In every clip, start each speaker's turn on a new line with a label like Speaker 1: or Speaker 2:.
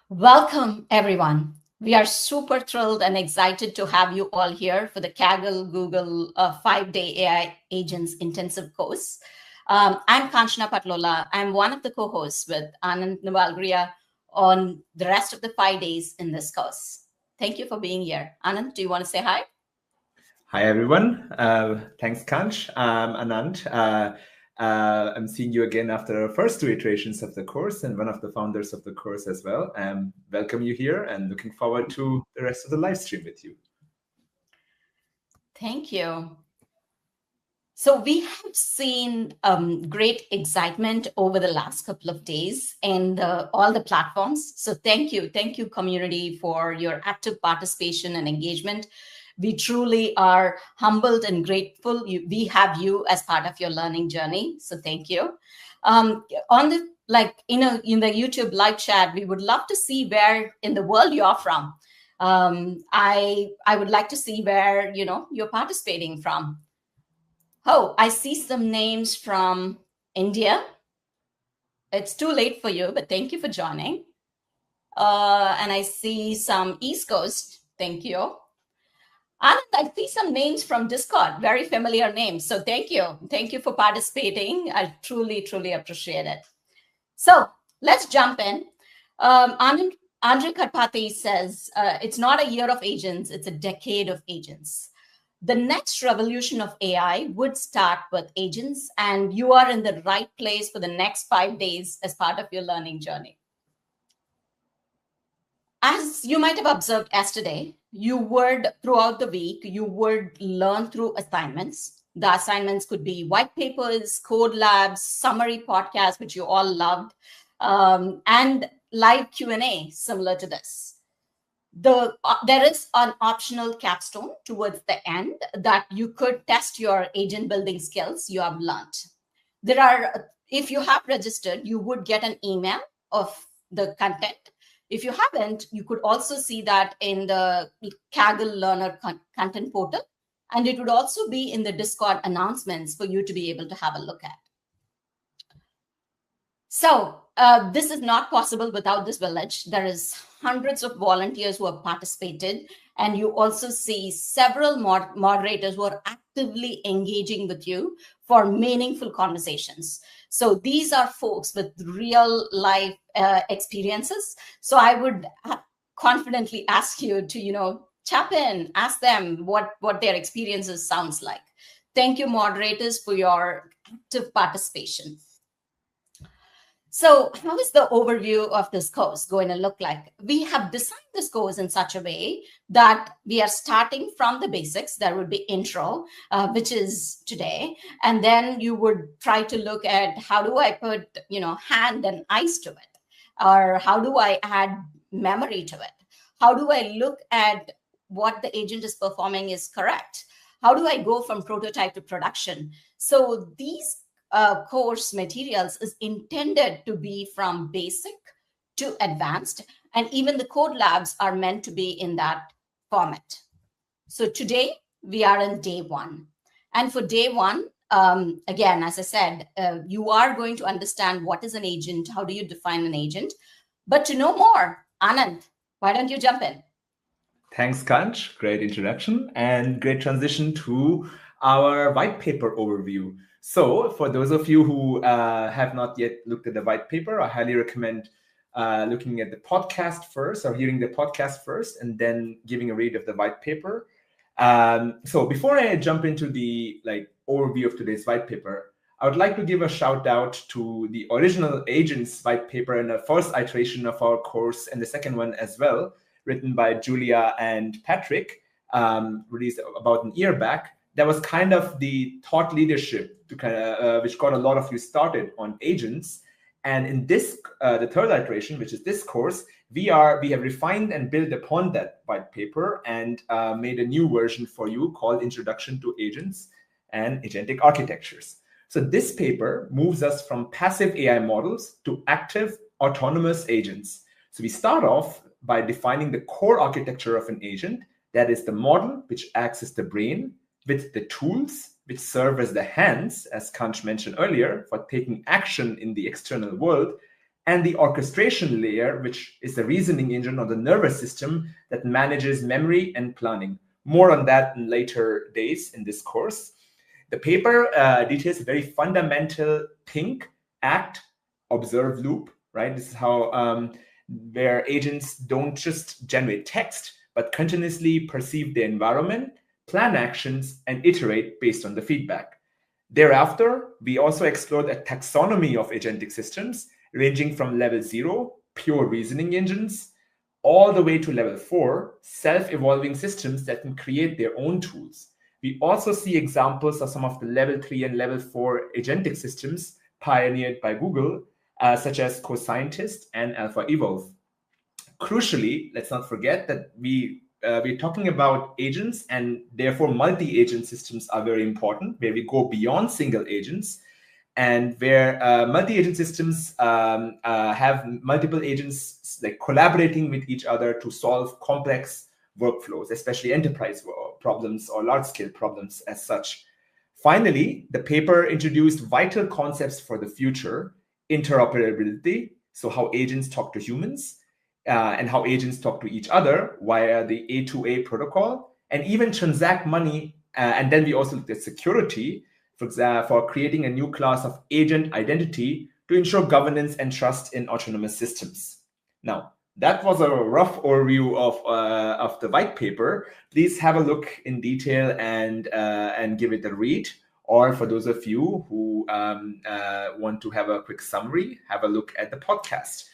Speaker 1: Welcome, everyone. We are super thrilled and excited to have you all here for the Kaggle Google 5-day AI Agents Intensive course. I'm Kanchana Patlola. I'm one of the co-hosts with Anand Navalgria on the rest of the 5 days in this course. Thank you for being here. Anand, do you want to say hi?
Speaker 2: Hi, everyone. Thanks, Kanch. Anand. I'm seeing you again after the first two iterations of the course and one of the founders of the course as well. Welcome you here and looking forward to the rest of the live stream with you.
Speaker 1: Thank you. So we have seen great excitement over the last couple of days and all the platforms. So thank you, community, for your active participation and engagement. We truly are humbled and grateful. We have you as part of your learning journey. So thank you. On the in the YouTube live chat, we would love to see where in the world you are from. I would like to see where you're participating from. Oh, I see some names from India. It's too late for you, but thank you for joining. And I see some East Coast. Thank you. And I see some names from Discord, very familiar names. So thank you. Thank you for participating. I truly, truly appreciate it. So let's jump in. Andre Karpathy says, it's not a year of agents, it's a decade of agents. The next revolution of AI would start with agents, and you are in the right place for the next 5 days as part of your learning journey. As you might have observed yesterday, throughout the week, you would learn through assignments. The assignments could be white papers, code labs, summary podcasts, which you all loved, and live Q&A similar to this. There is an optional capstone towards the end that you could test your agent building skills you have learned. If you have registered, you would get an email of the content. If you haven't, you could also see that in the Kaggle Learner content portal, and it would also be in the Discord announcements for you to be able to have a look at. So this is not possible without this village. There is hundreds of volunteers who have participated, and you also see several moderators who are actively engaging with you for meaningful conversations. So these are folks with real life experiences. So I would confidently ask you to, tap in, ask them what their experiences sounds like. Thank you, moderators, for your active participation. So how is the overview of this course going to look like? We have designed this course in such a way that we are starting from the basics. There would be intro, which is today. And then you would try to look at how do I put, hand and eyes to it? Or how do I add memory to it? How do I look at what the agent is performing is correct? How do I go from prototype to production? So these course materials is intended to be from basic to advanced, and even the code labs are meant to be in that format. So today we are in day one, and for day one, again, as I said, you are going to understand what is an agent, how do you define an agent. But to know more, Anand, why don't you jump in?
Speaker 2: Thanks, Kanch. Great introduction and great transition to our white paper overview. So for those of you who have not yet looked at the white paper, I highly recommend looking at the podcast first or hearing the podcast first and then giving a read of the white paper. So before I jump into the overview of today's white paper, I would like to give a shout out to the original agents white paper and the first iteration of our course and the second one as well, written by Julia and Patrick, released about an year back. That was kind of the thought leadership to which got a lot of you started on agents. And in this, the third iteration, which is this course, we have refined and built upon that white paper and made a new version for you called Introduction to Agents and Agentic Architectures. So this paper moves us from passive AI models to active autonomous agents. So we start off by defining the core architecture of an agent, that is the model which acts as the brain, with the tools which serve as the hands, as Kanch mentioned earlier, for taking action in the external world, and the orchestration layer, which is the reasoning engine or the nervous system that manages memory and planning. More on that in later days in this course. The paper details a very fundamental think, act, observe loop, right? This is how where agents don't just generate text, but continuously perceive the environment, plan actions, and iterate based on the feedback. Thereafter, we also explored a taxonomy of agentic systems, ranging from level 0, pure reasoning engines, all the way to level 4, self-evolving systems that can create their own tools. We also see examples of some of the level 3 and level 4 agentic systems pioneered by Google, such as CoScientist and AlphaEvolve. Crucially, let's not forget that we're talking about agents, and therefore multi-agent systems are very important, where we go beyond single agents, and where multi-agent systems have multiple agents like collaborating with each other to solve complex workflows, especially enterprise problems or large-scale problems as such. Finally, the paper introduced vital concepts for the future: interoperability, so how agents talk to humans, and how agents talk to each other via the A2A protocol, and even transact money. And then we also looked at security, for creating a new class of agent identity to ensure governance and trust in autonomous systems. Now, that was a rough overview of the white paper. Please have a look in detail and give it a read. Or for those of you who want to have a quick summary, have a look at the podcast.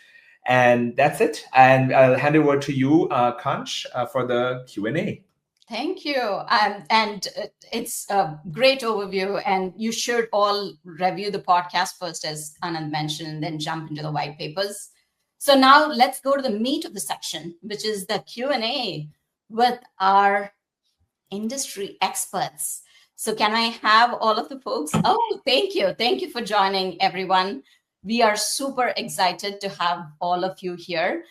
Speaker 2: And that's it. And I'll hand over to you, Kanch, for the Q&A.
Speaker 1: Thank you. And it's a great overview. And you should all review the podcast first, as Anand mentioned, and then jump into the white papers. So now let's go to the meat of the section, which is the Q&A with our industry experts. So can I have all of the folks? Oh, thank you. Thank you for joining, everyone. We are super excited to have all of you here.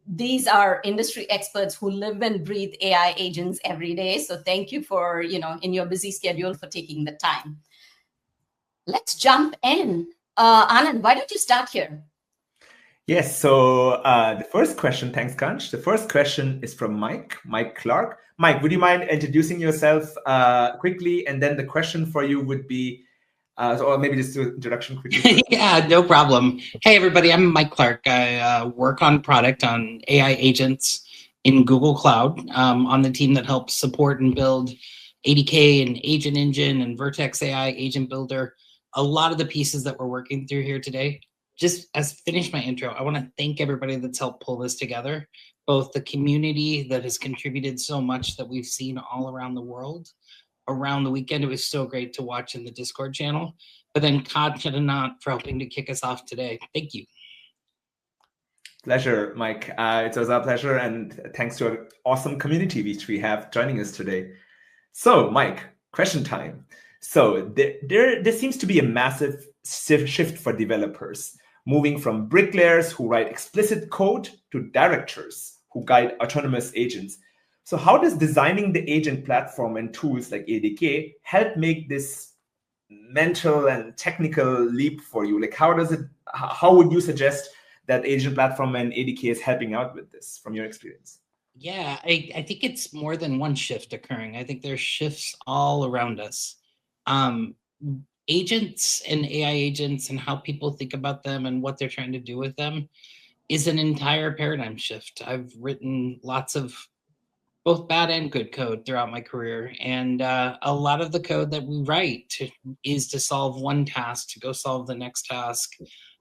Speaker 1: These are industry experts who live and breathe AI agents every day. So thank you for, in your busy schedule, for taking the time. Let's jump in. Anand, why don't you start here?
Speaker 2: Yes, so the first question, thanks, Kanch. The first question is from Mike Clark. Mike, would you mind introducing yourself quickly? And then the question for you would be, or maybe just do introduction quickly.
Speaker 3: Yeah, no problem. Hey, everybody, I'm Mike Clark. I work on product on AI agents in Google Cloud, on the team that helps support and build ADK and Agent Engine and Vertex AI Agent Builder. A lot of the pieces that we're working through here today. Just as finish my intro, I want to thank everybody that's helped pull this together, both the community that has contributed so much that we've seen all around the world. Around the weekend, it was so great to watch in the Discord channel, but then Kanch and Anant for helping to kick us off today. Thank you.
Speaker 2: Pleasure, Mike. It was our pleasure, and thanks to an awesome community which we have joining us today. So, Mike, question time. So there seems to be a massive shift for developers, moving from bricklayers who write explicit code to directors who guide autonomous agents. So how does designing the agent platform and tools like ADK help make this mental and technical leap for you? Like, how would you suggest that agent platform and ADK is helping out with this from your experience?
Speaker 3: Yeah, I think it's more than one shift occurring. I think there's shifts all around us. Agents and AI agents and how people think about them and what they're trying to do with them is an entire paradigm shift. I've written lots of both bad and good code throughout my career. And a lot of the code that we write is to solve one task, to go solve the next task,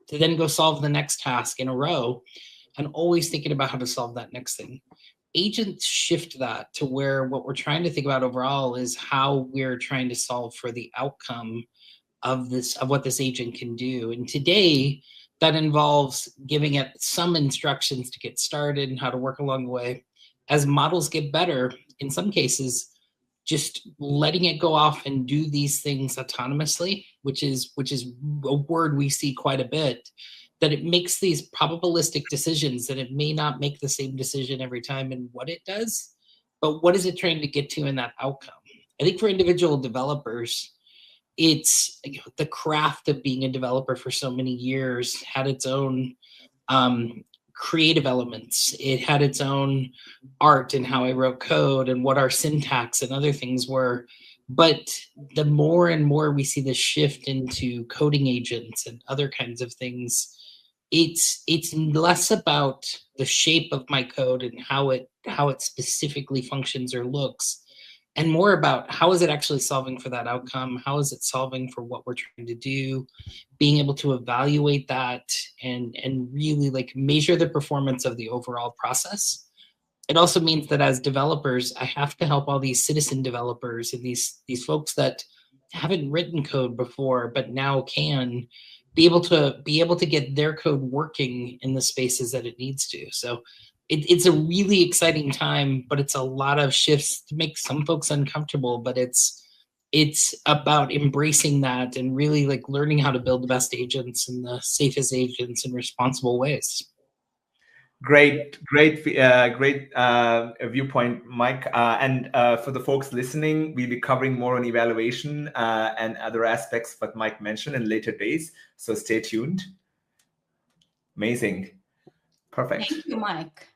Speaker 3: to then go solve the next task in a row, and always thinking about how to solve that next thing. Agents shift that to where what we're trying to think about overall is how we're trying to solve for the outcome of what this agent can do. And today, that involves giving it some instructions to get started and how to work along the way. As models get better, in some cases, just letting it go off and do these things autonomously, which is a word we see quite a bit, that it makes these probabilistic decisions, that it may not make the same decision every time in what it does, but what is it trying to get to in that outcome? I think for individual developers, it's the craft of being a developer for so many years had its own creative elements. It had its own art and how I wrote code and what our syntax and other things were. But the more and more we see this shift into coding agents and other kinds of things, it's less about the shape of my code and how it specifically functions or looks, and more about how is it actually solving for that outcome? How is it solving for what we're trying to do? Being able to evaluate that and really like measure the performance of the overall process. It also means that as developers, I have to help all these citizen developers and these folks that haven't written code before but now can be able to get their code working in the spaces that it needs to. So it's a really exciting time, but it's a lot of shifts to make some folks uncomfortable. But it's about embracing that and really like learning how to build the best agents and the safest agents in responsible ways.
Speaker 2: Great viewpoint, Mike. And for the folks listening, we'll be covering more on evaluation and other aspects that Mike mentioned in later days. So stay tuned. Amazing. Perfect.
Speaker 1: Thank you, Mike.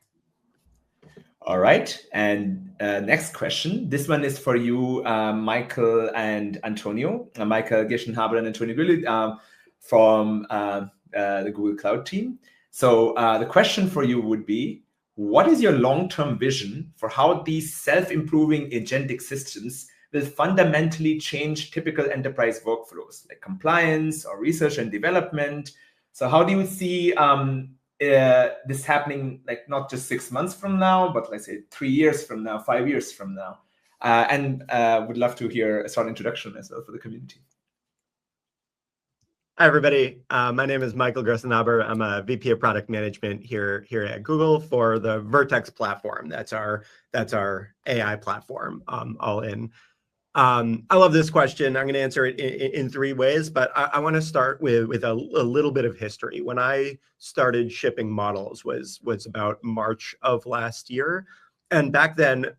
Speaker 2: All right. And next question. This one is for you, Michael and Antonio. Michael Gischenhaber and Antonio Gülli from the Google Cloud team. So the question for you would be, what is your long-term vision for how these self-improving agentic systems will fundamentally change typical enterprise workflows like compliance or research and development? So how do you see this happening, like not just 6 months from now, but let's say 3 years from now, 5 years from now? And would love to hear a short introduction as well for the community.
Speaker 4: Hi, everybody. My name is Michael Gischenhaber. I'm a VP of Product Management here at Google for the Vertex platform. That's our AI platform, all in. I love this question. I'm going to answer it in 3 ways, but I want to start with a little bit of history. When I started shipping models was about March of last year, and back then,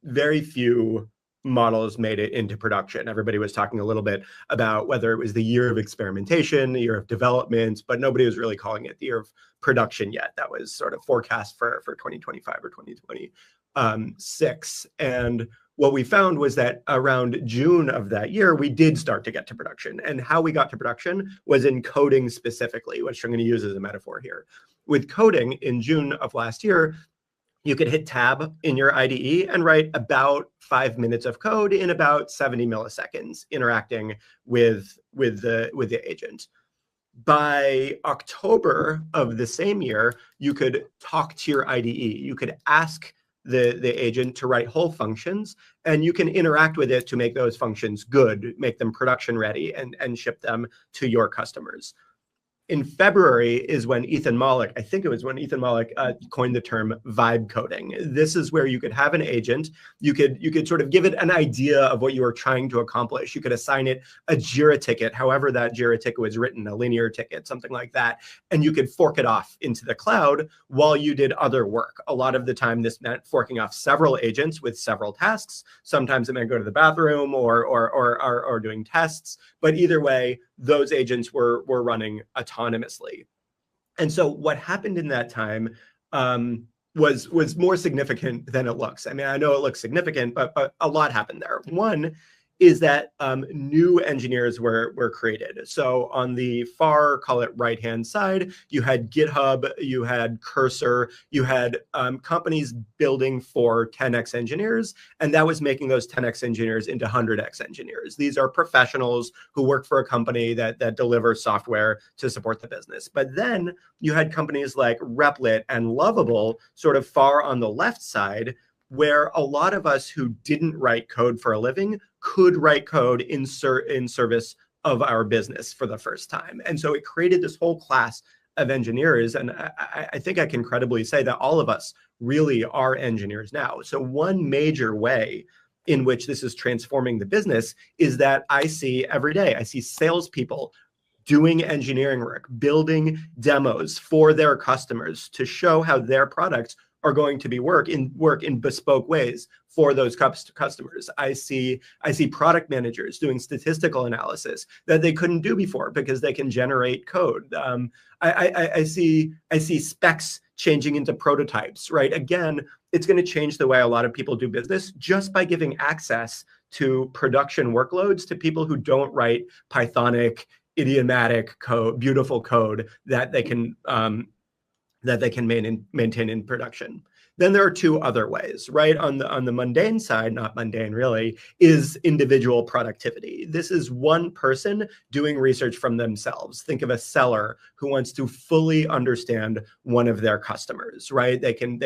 Speaker 4: very few models made it into production. Everybody was talking a little bit about whether it was the year of experimentation, the year of development, but nobody was really calling it the year of production yet. That was sort of forecast for 2025 or 2026. And what we found was that around June of that year, we did start to get to production. And how we got to production was in coding specifically, which I'm going to use as a metaphor here. With coding in June of last year, you could hit tab in your IDE and write about 5 minutes of code in about 70 milliseconds, interacting with the agent. By October of the same year, you could talk to your IDE. You could ask the agent to write whole functions, and you can interact with it to make those functions good, make them production ready, and ship them to your customers. In February is when Ethan Mollick, I think it was when Ethan Mollick coined the term vibe coding. This is where you could have an agent, you could sort of give it an idea of what you were trying to accomplish. You could assign it a Jira ticket, however that Jira ticket was written, a linear ticket, something like that, and you could fork it off into the cloud while you did other work. A lot of the time, this meant forking off several agents with several tasks. Sometimes it meant go to the bathroom or doing tests, but either way, those agents were running autonomously. And so what happened in that time was more significant than it looks. I mean, I know it looks significant, but a lot happened there. One is that new engineers were created. So on the far, call it right-hand side, you had GitHub, you had Cursor, you had companies building for 10x engineers, and that was making those 10x engineers into 100x engineers. These are professionals who work for a company that delivers software to support the business. But then you had companies like Replit and Lovable sort of far on the left side, where a lot of us who didn't write code for a living could write code in service of our business for the first time. And so it created this whole class of engineers. And I think I can credibly say that all of us really are engineers now. So one major way in which this is transforming the business is that I see every day, I see salespeople doing engineering work, building demos for their customers to show how their products are going to be work in bespoke ways for those customers. I see product managers doing statistical analysis that they couldn't do before because they can generate code. I see specs changing into prototypes, right? Again, it's going to change the way a lot of people do business just by giving access to production workloads to people who don't write Pythonic, idiomatic code, beautiful code that they can maintain in production. Then there are two other ways, right? On the mundane side, not mundane really, is individual productivity. This is one person doing research from themselves. Think of a seller who wants to fully understand one of their customers, right? They can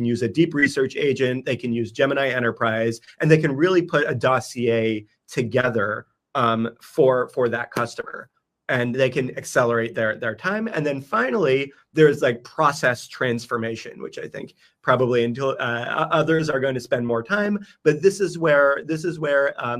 Speaker 4: use a deep research agent, they can use Gemini Enterprise, and they can really put a dossier together for that customer. And they can accelerate their time. And then finally, there's like process transformation, which I think probably until others are going to spend more time. But this is where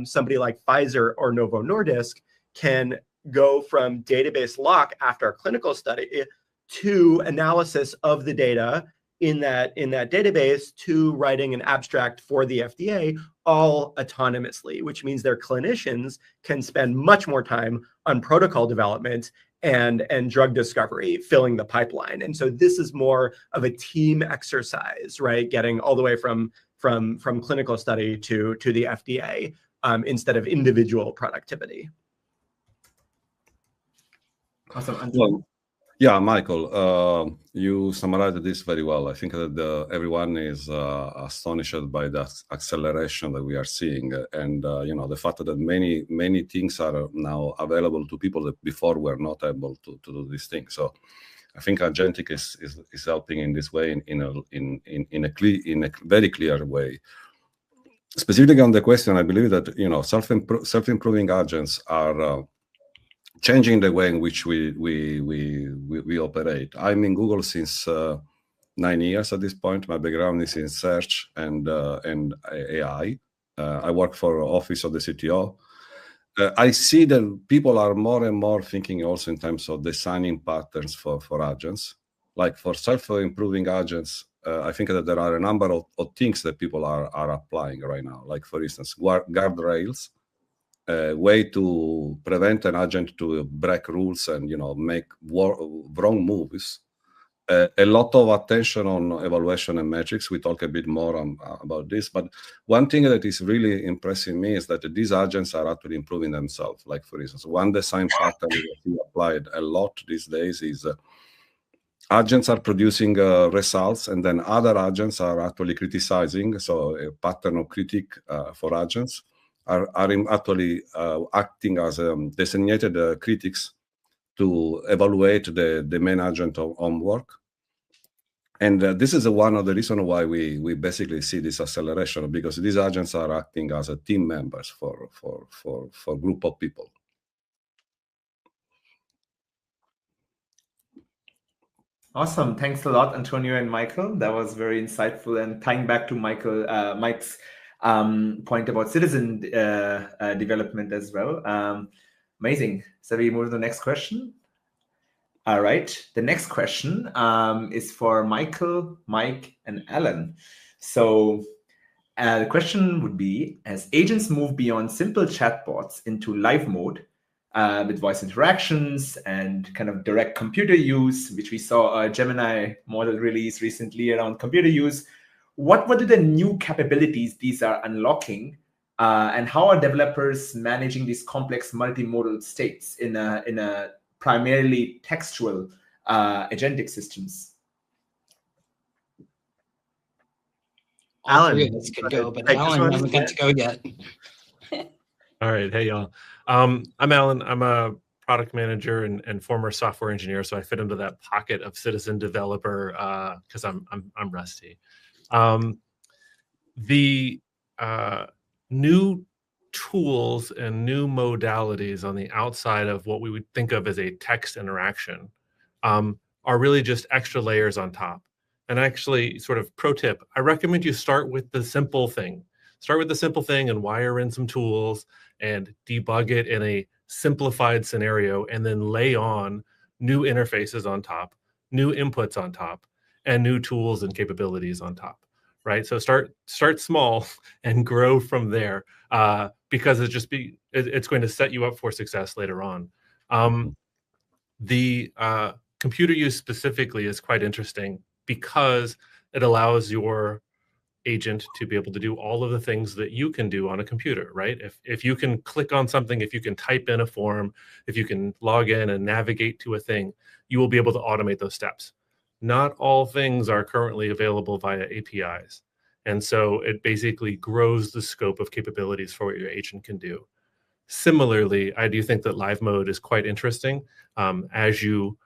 Speaker 4: somebody like Pfizer or Novo Nordisk can go from database lock after a clinical study to analysis of the data in that database to writing an abstract for the FDA, all autonomously, which means their clinicians can spend much more time on protocol development and drug discovery, filling the pipeline. And so this is more of a team exercise, right? Getting all the way from clinical study to the FDA instead of individual productivity.
Speaker 2: Awesome.
Speaker 5: Well, yeah, Michael, you summarized this very well. I think that everyone is astonished by the acceleration that we are seeing, and the fact that many things are now available to people that before were not able to do these things. So, I think agentic is helping in this way in a very clear way. Specifically on the question, I believe that self-improving agents are changing the way in which we operate. I'm in Google since 9 years at this point. My background is in search and AI. I work for Office of the CTO. I see that people are more and more thinking also in terms of designing patterns for agents. Like for self-improving agents, I think that there are a number of things that people are applying right now. Like for instance, guardrails. A way to prevent an agent to break rules and make wrong moves. A lot of attention on evaluation and metrics. We talk a bit more about this, but one thing that is really impressing me is that these agents are actually improving themselves. Like for instance, one design pattern that we applied a lot these days is agents are producing results, and then other agents are actually criticizing. So a pattern of critique for agents. Are actually acting as designated critics to evaluate the main agent on work. And this is one of the reasons why we basically see this acceleration, because these agents are acting as a team members for a group of people.
Speaker 2: Awesome. Thanks a lot, Antonio and Michael. That was very insightful. And tying back to Mike's point about citizen development as well. Amazing. So we move to the next question. All right. The next question is for Michael, Mike, and Alan. So the question would be, as agents move beyond simple chatbots into live mode with voice interactions and kind of direct computer use, which we saw a Gemini model release recently around computer use, what are the new capabilities these are unlocking, and how are developers managing these complex multimodal states in a primarily textual agentic systems?
Speaker 4: Alan,
Speaker 3: Three of us could go, but Alan hasn't got to go yet.
Speaker 6: All right, hey y'all. I'm Alan. I'm a product manager and former software engineer, so I fit into that pocket of citizen developer because I'm rusty. The new tools and new modalities on the outside of what we would think of as a text interaction are really just extra layers on top. And actually, sort of pro tip, I recommend you start with the simple thing. Start with the simple thing and wire in some tools and debug it in a simplified scenario, and then lay on new interfaces on top, new inputs on top. and new tools and capabilities on top, right? So start small and grow from there, because it's going to set you up for success later on. The computer use specifically is quite interesting because it allows your agent to be able to do all of the things that you can do on a computer, right? If you can click on something, if you can type in a form, if you can log in and navigate to a thing, you will be able to automate those steps. Not all things are currently available via APIs. And so it basically grows the scope of capabilities for what your agent can do. Similarly, I do think that live mode is quite interesting. As you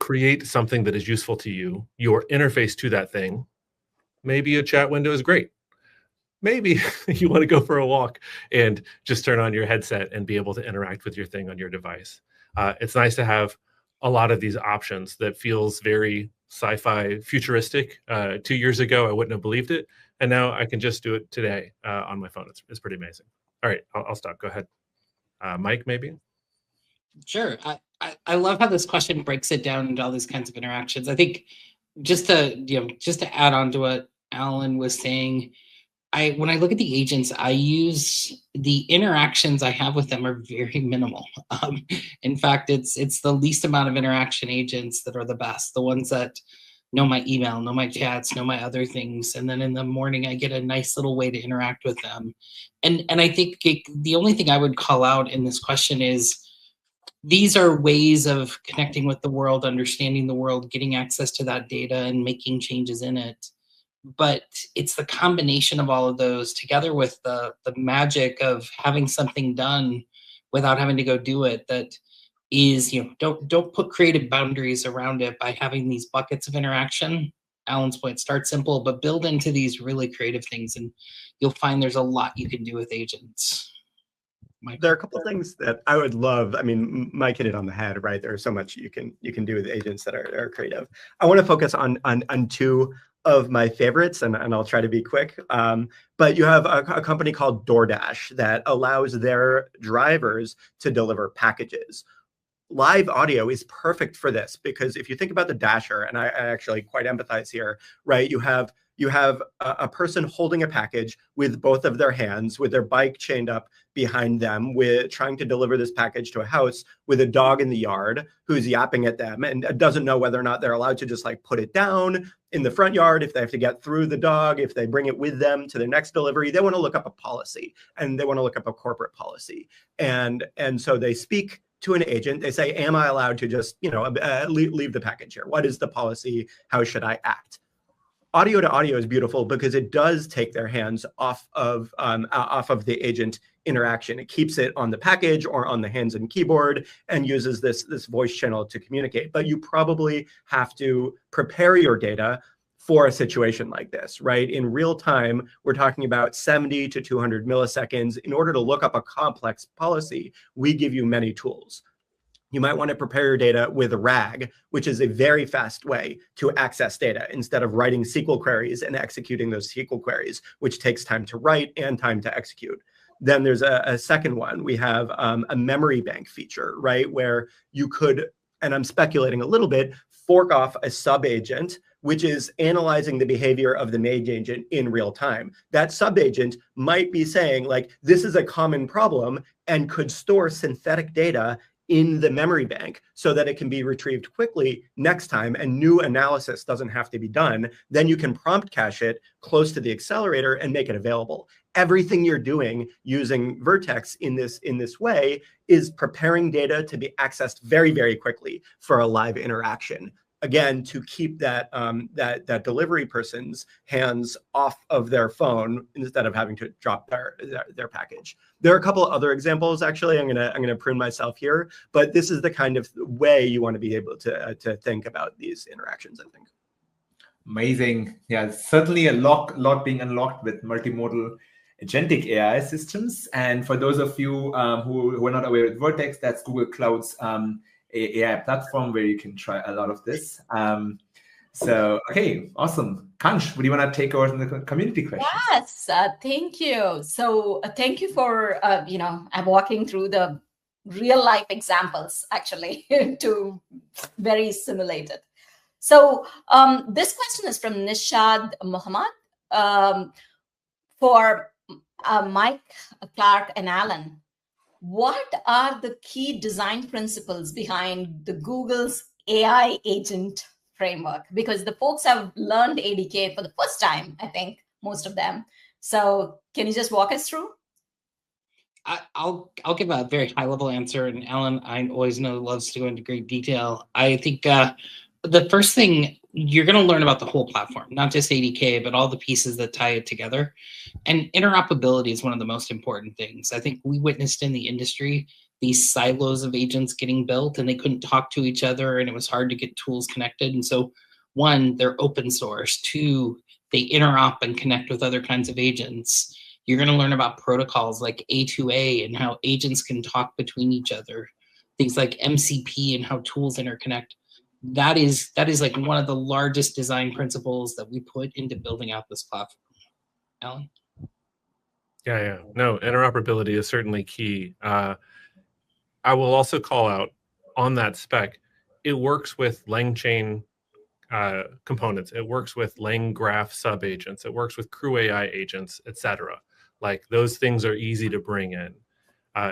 Speaker 6: create something that is useful to you, your interface to that thing, maybe a chat window is great. Maybe you want to go for a walk and just turn on your headset and be able to interact with your thing on your device. It's nice to have a lot of these options that feels very sci-fi futuristic. 2 years ago, I wouldn't have believed it. And now I can just do it today on my phone. It's pretty amazing. All right, I'll stop. Go ahead. Mike, maybe?
Speaker 3: Sure. I love how this question breaks it down into all these kinds of interactions. I think just to add on to what Alan was saying, when I look at the agents, I use the interactions I have with them are very minimal. In fact, it's the least amount of interaction agents that are the best, the ones that know my email, know my chats, know my other things. And then in the morning, I get a nice little way to interact with them. And I think the only thing I would call out in this question is these are ways of connecting with the world, understanding the world, getting access to that data and making changes in it. But it's the combination of all of those together with the magic of having something done without having to go do it that is, don't put creative boundaries around it by having these buckets of interaction. Alan's point, start simple, but build into these really creative things, and you'll find there's a lot you can do with agents. Mike?
Speaker 4: There are a couple of things that I would love. I mean, Mike hit it on the head, right? There's so much you can do with agents that are creative. I want to focus on two of my favorites, and I'll try to be quick. But you have a company called DoorDash that allows their drivers to deliver packages. Live audio is perfect for this because if you think about the Dasher, and I actually quite empathize here, right? You have a person holding a package with both of their hands, with their bike chained up behind them, with trying to deliver this package to a house with a dog in the yard who's yapping at them and doesn't know whether or not they're allowed to just like put it down in the front yard, if they have to get through the dog, if they bring it with them to their next delivery. They want to look up a policy and they want to look up a corporate policy. And so they speak to an agent. They say, am I allowed to just, leave the package here? What is the policy? How should I act? Audio to audio is beautiful because it does take their hands off of the agent interaction. It keeps it on the package or on the hands and keyboard and uses this voice channel to communicate. But you probably have to prepare your data for a situation like this, right? In real time, we're talking about 70 to 200 milliseconds. In order to look up a complex policy, we give you many tools. You might want to prepare your data with RAG, which is a very fast way to access data instead of writing SQL queries and executing those SQL queries, which takes time to write and time to execute. Then there's a second one. We have a memory bank feature, right? Where you could, and I'm speculating a little bit, fork off a sub-agent, which is analyzing the behavior of the main agent in real time. That sub-agent might be saying, like, this is a common problem and could store synthetic data in the memory bank so that it can be retrieved quickly next time and new analysis doesn't have to be done. Then you can prompt cache it close to the accelerator and make it available. Everything you're doing using Vertex in this way is preparing data to be accessed very, very quickly for a live interaction. Again, to keep that delivery person's hands off of their phone instead of having to drop their package. There are a couple of other examples. Actually, I'm gonna prune myself here, but this is the kind of way you want to be able to think about these interactions, I think.
Speaker 2: Amazing. Yeah, certainly a lot being unlocked with multimodal agentic AI systems. And for those of you who are not aware with Vertex, that's Google Cloud's AI platform where you can try a lot of this. So, okay, awesome. Kanch, would you want to take over the community question?
Speaker 1: Yes, thank you. So thank you for, I'm walking through the real life examples, actually, to very simulated. So this question is from Nishad Muhammad for Mike, Clark, and Alan. What are the key design principles behind the Google's AI agent framework? Because the folks have learned ADK for the first time, I think, most of them. So can you just walk us through?
Speaker 3: I'll give a very high level answer, and Alan, I always know, loves to go into great detail. I think the first thing, you're going to learn about the whole platform, not just ADK, but all the pieces that tie it together. And interoperability is one of the most important things. I think we witnessed in the industry these silos of agents getting built, and they couldn't talk to each other, and it was hard to get tools connected. And so, one, they're open source. Two, they interop and connect with other kinds of agents. You're going to learn about protocols like A2A and how agents can talk between each other. Things like MCP and how tools interconnect. That is like one of the largest design principles that we put into building out this platform. Alan?
Speaker 6: Yeah. No, interoperability is certainly key. I will also call out on that spec, it works with LangChain components. It works with LangGraph sub-agents. It works with CrewAI agents, etc. Like those things are easy to bring in.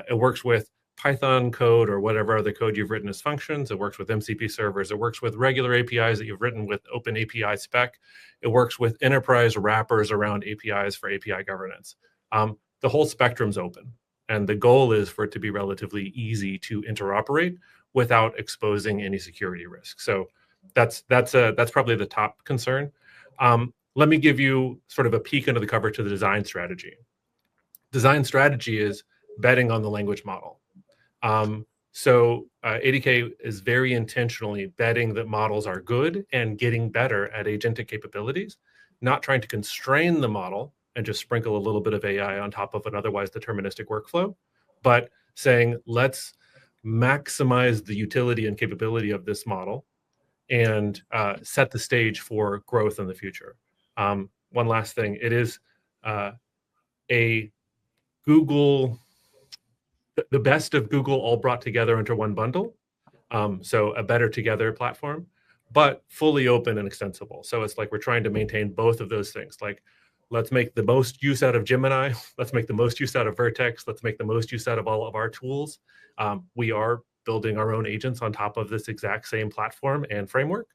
Speaker 6: It works with Python code or whatever other code you've written as functions. It works with MCP servers. It works with regular APIs that you've written with Open API spec. It works with enterprise wrappers around APIs for API governance. The whole spectrum's open. And the goal is for it to be relatively easy to interoperate without exposing any security risk. So that's probably the top concern. Let me give you sort of a peek under the cover to the design strategy. Design strategy is betting on the language model. So ADK is very intentionally betting that models are good and getting better at agentic capabilities, not trying to constrain the model and just sprinkle a little bit of AI on top of an otherwise deterministic workflow, but saying, let's maximize the utility and capability of this model and set the stage for growth in the future. One last thing, it is a Google, the best of Google all brought together into one bundle. So a better together platform, but fully open and extensible. So it's like we're trying to maintain both of those things. Like, let's make the most use out of Gemini. Let's make the most use out of Vertex. Let's make the most use out of all of our tools. We are building our own agents on top of this exact same platform and framework,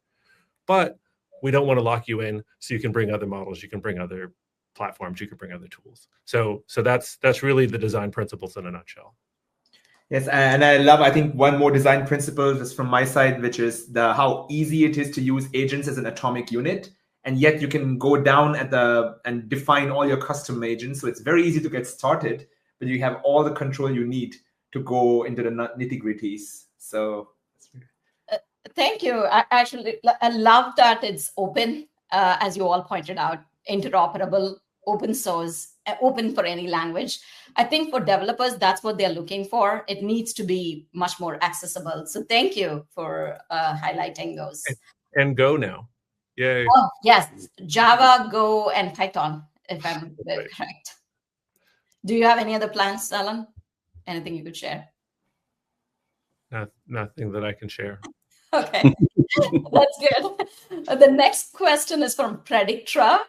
Speaker 6: but we don't want to lock you in, so you can bring other models, you can bring other platforms, you can bring other tools. So that's really the design principles in a nutshell.
Speaker 2: Yes, and I think one more design principle is from my side, which is how easy it is to use agents as an atomic unit. And yet you can go down and define all your custom agents. So it's very easy to get started, but you have all the control you need to go into the nitty-gritties. So
Speaker 1: thank you. I love that it's open, as you all pointed out, interoperable, open source, open for any language. I think for developers, that's what they're looking for. It needs to be much more accessible. So thank you for highlighting those.
Speaker 6: And Go now. Yay.
Speaker 1: Oh, yes, Java, Go, and Python, if I'm correct. Do you have any other plans, Alan? Anything you could share?
Speaker 6: Nothing that I can share.
Speaker 1: Okay, that's good. The next question is from Predictra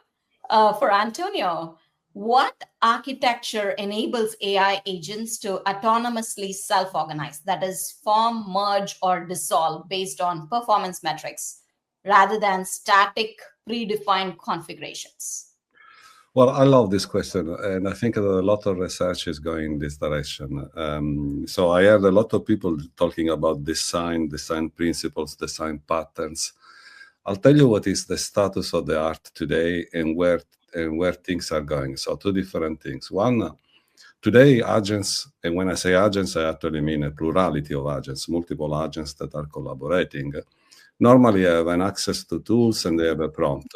Speaker 1: for Antonio. What architecture enables AI agents to autonomously self-organize, that is, form, merge, or dissolve based on performance metrics, rather than static, predefined configurations?
Speaker 5: Well, I love this question, and I think a lot of research is going in this direction. So I heard a lot of people talking about design principles, design patterns. I'll tell you what is the status of the art today and where things are going. So two different things. One, today agents, and when I say agents, I actually mean a plurality of agents, multiple agents that are collaborating, normally have an access to tools and they have a prompt.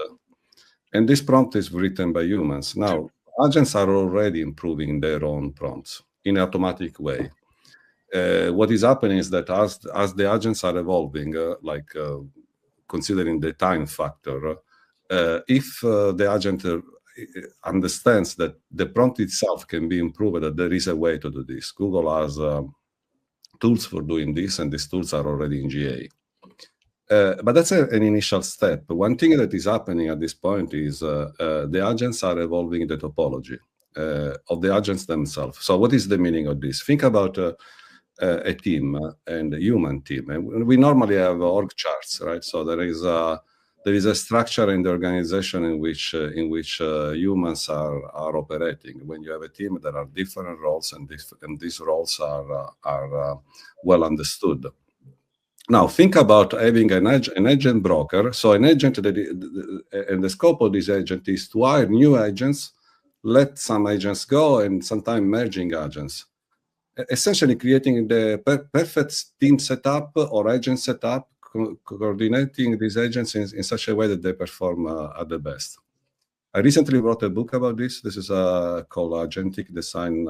Speaker 5: And this prompt is written by humans. Now, agents are already improving their own prompts in an automatic way. What is happening is that as the agents are evolving, considering the time factor, if the agent understands that the prompt itself can be improved, that there is a way to do this. Google has tools for doing this, and these tools are already in GA. But that's an initial step. One thing that is happening at this point is the agents are evolving the topology of the agents themselves. So what is the meaning of this? Think about a team and a human team. And we normally have org charts, right? So there is a structure in the organization in which humans are operating. When you have a team, there are different roles, and these roles are well understood. Now, think about having an agent broker. So an agent, and the scope of this agent is to hire new agents, let some agents go, and sometimes merging agents. Essentially creating the perfect team setup or agent setup, coordinating these agents in such a way that they perform at the best. I recently wrote a book about this. This is called Agentic Design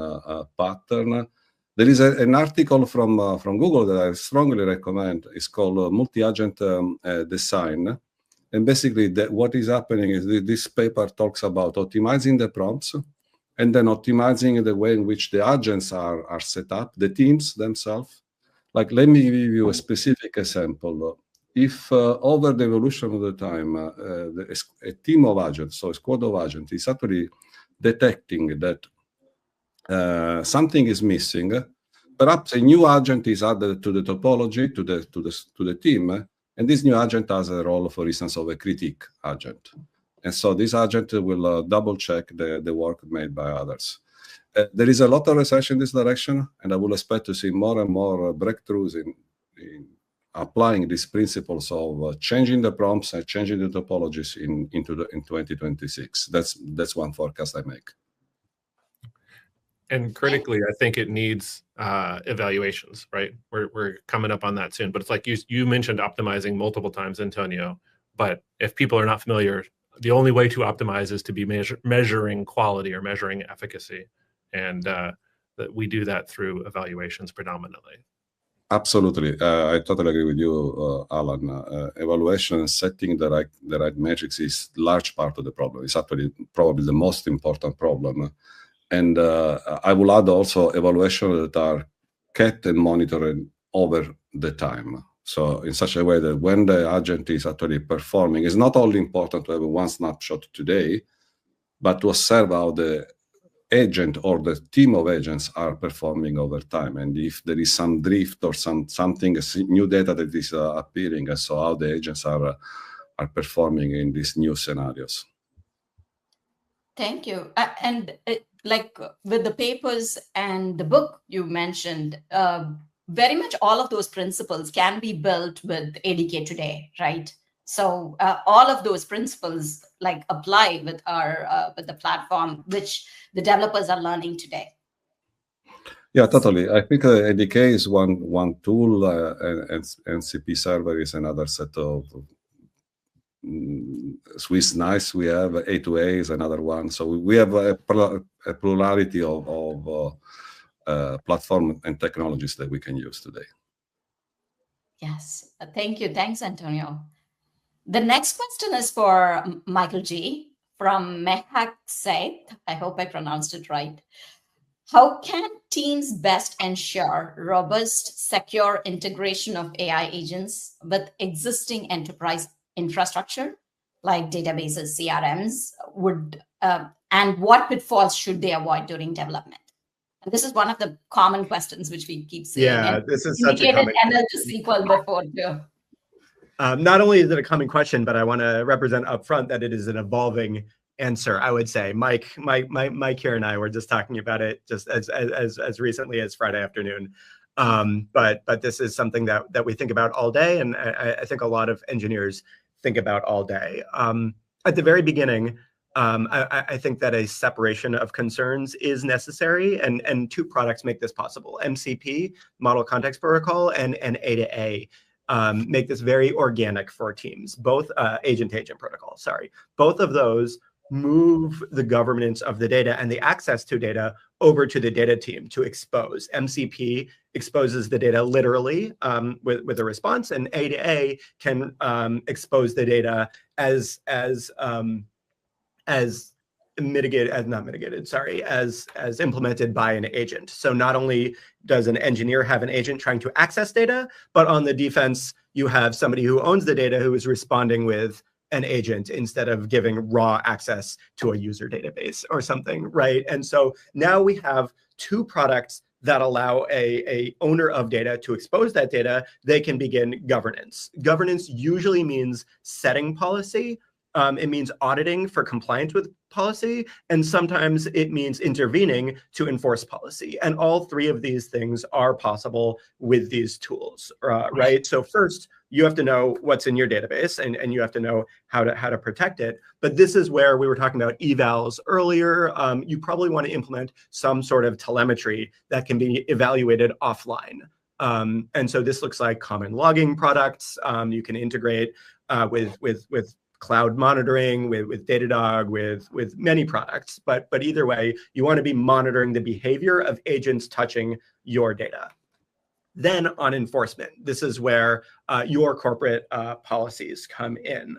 Speaker 5: Pattern. There is an article from Google that I strongly recommend. It's called Multi-Agent Design. And basically what is happening is this paper talks about optimizing the prompts and then optimizing the way in which the agents are set up, the teams themselves. Like, let me give you a specific example. If over the evolution of the time, a team of agents, so a squad of agents, is actually detecting that something is missing, perhaps a new agent is added to the topology, to the team, and this new agent has a role, for instance, of a critique agent. And so this agent will double check the work made by others. There is a lot of research in this direction, and I will expect to see more and more breakthroughs in applying these principles of changing the prompts and changing the topologies in 2026. That's one forecast I make.
Speaker 6: And critically, I think it needs evaluations, right? We're coming up on that soon. But it's like you mentioned optimizing multiple times, Antonio. But if people are not familiar, the only way to optimize is to be measuring quality or measuring efficacy. And that we do that through evaluations predominantly.
Speaker 5: Absolutely. I totally agree with you, Alan. Evaluation and setting the right metrics is large part of the problem. It's actually probably the most important problem. And I will add also evaluation that are kept and monitored over the time. So in such a way that when the agent is actually performing, it's not only important to have one snapshot today, but to observe how the agent or the team of agents are performing over time. And if there is some drift or something, new data that is appearing, and so how the agents are performing in these new scenarios.
Speaker 1: Thank you. And like with the papers and the book you mentioned, very much all of those principles can be built with ADK today, right? So all of those principles like apply with our with the platform, which the developers are learning today.
Speaker 5: Yeah, totally. I think ADK is one tool, and MCP server is another set of Swiss nice. We have A2A is another one. So we have a plurality of platform and technologies that we can use today.
Speaker 1: Yes, thank you. Thanks, Antonio. The next question is for Michael G. from Mehak Seth. I hope I pronounced it right. How can teams best ensure robust, secure integration of AI agents with existing enterprise infrastructure like databases, CRMs, and what pitfalls should they avoid during development? And this is one of the common questions which we keep seeing.
Speaker 4: Yeah, this is such a common
Speaker 1: SQL before too.
Speaker 4: Not only is it a common question, but I want to represent upfront that it is an evolving answer. I would say Mike here and I were just talking about it just as recently as Friday afternoon. But this is something that we think about all day, and I think a lot of engineers think about all day. At the very beginning, I think that a separation of concerns is necessary, and two products make this possible. MCP, Model Context Protocol, and A2A make this very organic for teams. Both agent-to-agent protocol, sorry. Both of those move the governance of the data and the access to data over to the data team to expose. MCP exposes the data literally with a response, and A2A can expose the data as as implemented by an agent. So not only does an engineer have an agent trying to access data, but on the defense, you have somebody who owns the data who is responding with an agent instead of giving raw access to a user database or something, right? And so now we have two products that allow a owner of data to expose that data. They can begin governance. Governance usually means setting policy. It means auditing for compliance with policy, and sometimes it means intervening to enforce policy. And all three of these things are possible with these tools, right? So first, you have to know what's in your database, and you have to know how to protect it. But this is where we were talking about evals earlier. You probably want to implement some sort of telemetry that can be evaluated offline. And so this looks like common logging products. You can integrate with cloud monitoring, with Datadog, with many products. But either way, you want to be monitoring the behavior of agents touching your data. Then on enforcement, this is where your corporate policies come in.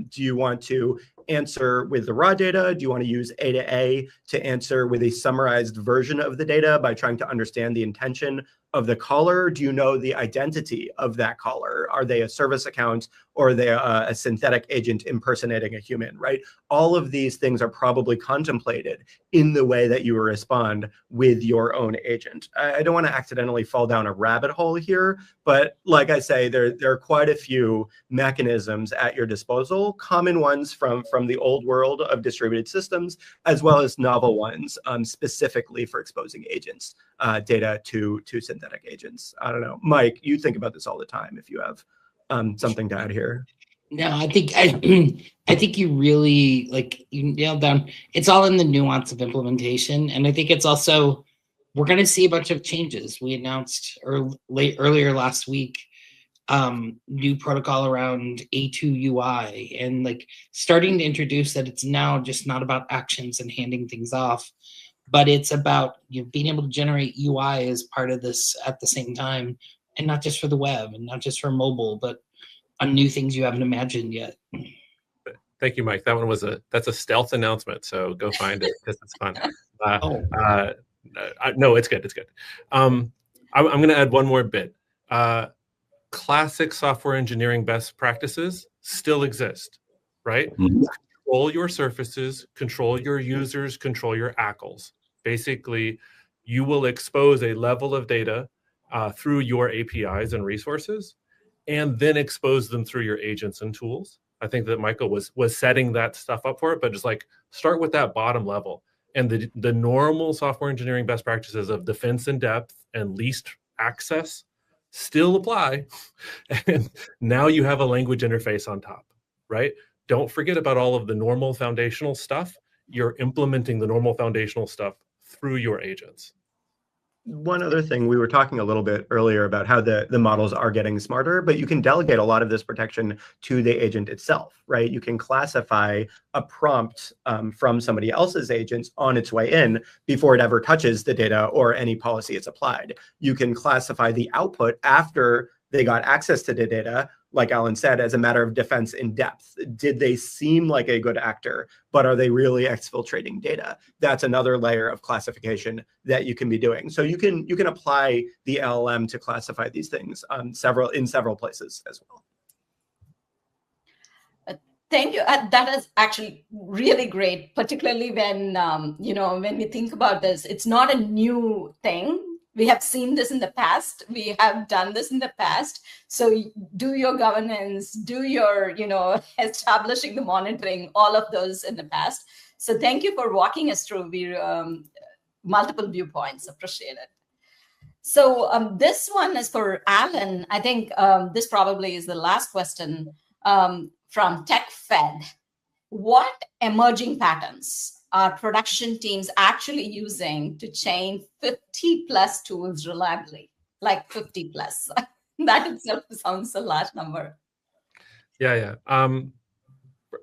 Speaker 4: Do you want to answer with the raw data? Do you want to use A2A to answer with a summarized version of the data by trying to understand the intention of the caller? Do you know the identity of that caller? Are they a service account, or are they a synthetic agent impersonating a human, right? All of these things are probably contemplated in the way that you respond with your own agent. I don't want to accidentally fall down a rabbit hole here, but like I say, there are quite a few mechanisms at your disposal, common ones from the old world of distributed systems, as well as novel ones specifically for exposing agents, data to synthetic agents. I don't know, Mike, you think about this all the time if you have something to add here.
Speaker 3: No, I think you really, like, you nailed down. It's all in the nuance of implementation, and I think it's also, we're going to see a bunch of changes. We announced earlier last week new protocol around A2 UI, and like starting to introduce that it's now just not about actions and handing things off, but it's about being able to generate UI as part of this at the same time, and not just for the web and not just for mobile, but on new things you haven't imagined yet.
Speaker 6: Thank you, Mike. That one that's a stealth announcement, so go find it because it's fun. No, it's good. It's good. I'm going to add one more bit. Classic software engineering best practices still exist, right? Mm-hmm. Control your surfaces, control your users, control your ACLs. Basically, you will expose a level of data through your APIs and resources, and then expose them through your agents and tools. I think that Michael was setting that stuff up for it, but just like start with that bottom level. And the normal software engineering best practices of defense in depth and least access still apply. And now you have a language interface on top, right? Don't forget about all of the normal foundational stuff. You're implementing the normal foundational stuff through your agents.
Speaker 4: One other thing, we were talking a little bit earlier about how the models are getting smarter, but you can delegate a lot of this protection to the agent itself, right? You can classify a prompt from somebody else's agents on its way in before it ever touches the data or any policy it's applied. You can classify the output after they got access to the data, like Alan said, as a matter of defense in depth. Did they seem like a good actor, but are they really exfiltrating data? That's another layer of classification that you can be doing. So you can apply the LLM to classify these things in several places as well.
Speaker 1: Thank you. That is actually really great, particularly when when we think about this. It's not a new thing. We have seen this in the past. We have done this in the past. So do your governance, do your, establishing the monitoring, all of those in the past. So thank you for walking us through multiple viewpoints. Appreciate it. So this one is for Alan. I think this probably is the last question from TechFed. What emerging patterns are production teams actually using to chain 50 plus tools reliably? Like 50 plus. That itself sounds a large number.
Speaker 6: Yeah.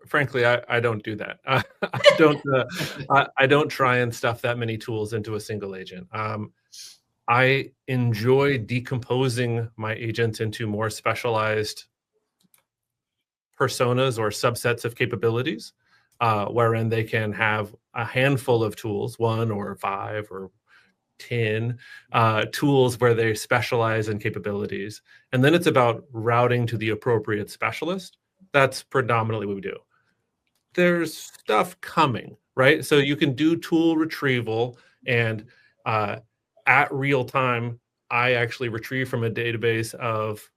Speaker 6: Frankly, I don't do that. I don't try and stuff that many tools into a single agent. I enjoy decomposing my agents into more specialized personas or subsets of capabilities. wherein they can have a handful of tools, 1 or 5 or 10 tools where they specialize in capabilities. And then it's about routing to the appropriate specialist. That's predominantly what we do. There's stuff coming, right? So you can do tool retrieval, and at real time, I actually retrieve from a database of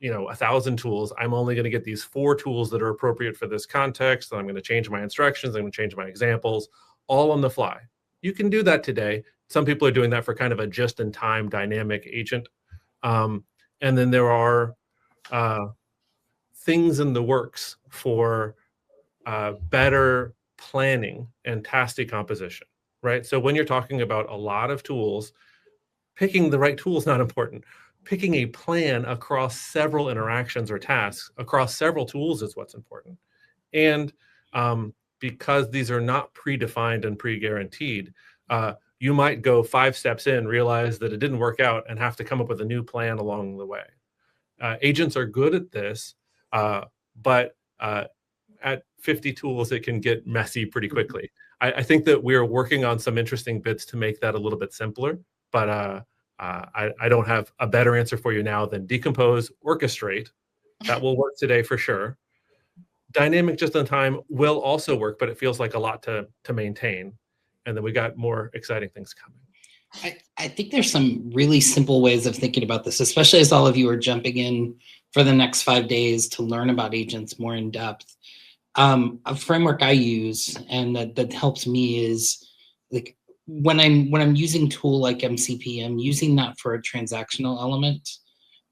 Speaker 6: 1,000 tools. I'm only going to get these 4 tools that are appropriate for this context. And I'm going to change my instructions. I'm going to change my examples, all on the fly. You can do that today. Some people are doing that for kind of a just-in-time dynamic agent. And then there are things in the works for better planning and task decomposition, right? So when you're talking about a lot of tools, picking the right tool is not important. Picking a plan across several interactions or tasks across several tools is what's important. And because these are not predefined and pre-guaranteed, you might go 5 steps in, realize that it didn't work out, and have to come up with a new plan along the way. Agents are good at this, but at 50 tools, it can get messy pretty quickly. I think that we're working on some interesting bits to make that a little bit simpler, but I don't have a better answer for you now than decompose, orchestrate. That will work today for sure. Dynamic just-in-time will also work, but it feels like a lot to maintain. And then we got more exciting things coming.
Speaker 3: I think there's some really simple ways of thinking about this, especially as all of you are jumping in for the next 5 days to learn about agents more in depth. A framework I use and that helps me is like when I'm using tool like MCP, I'm using that for a transactional element.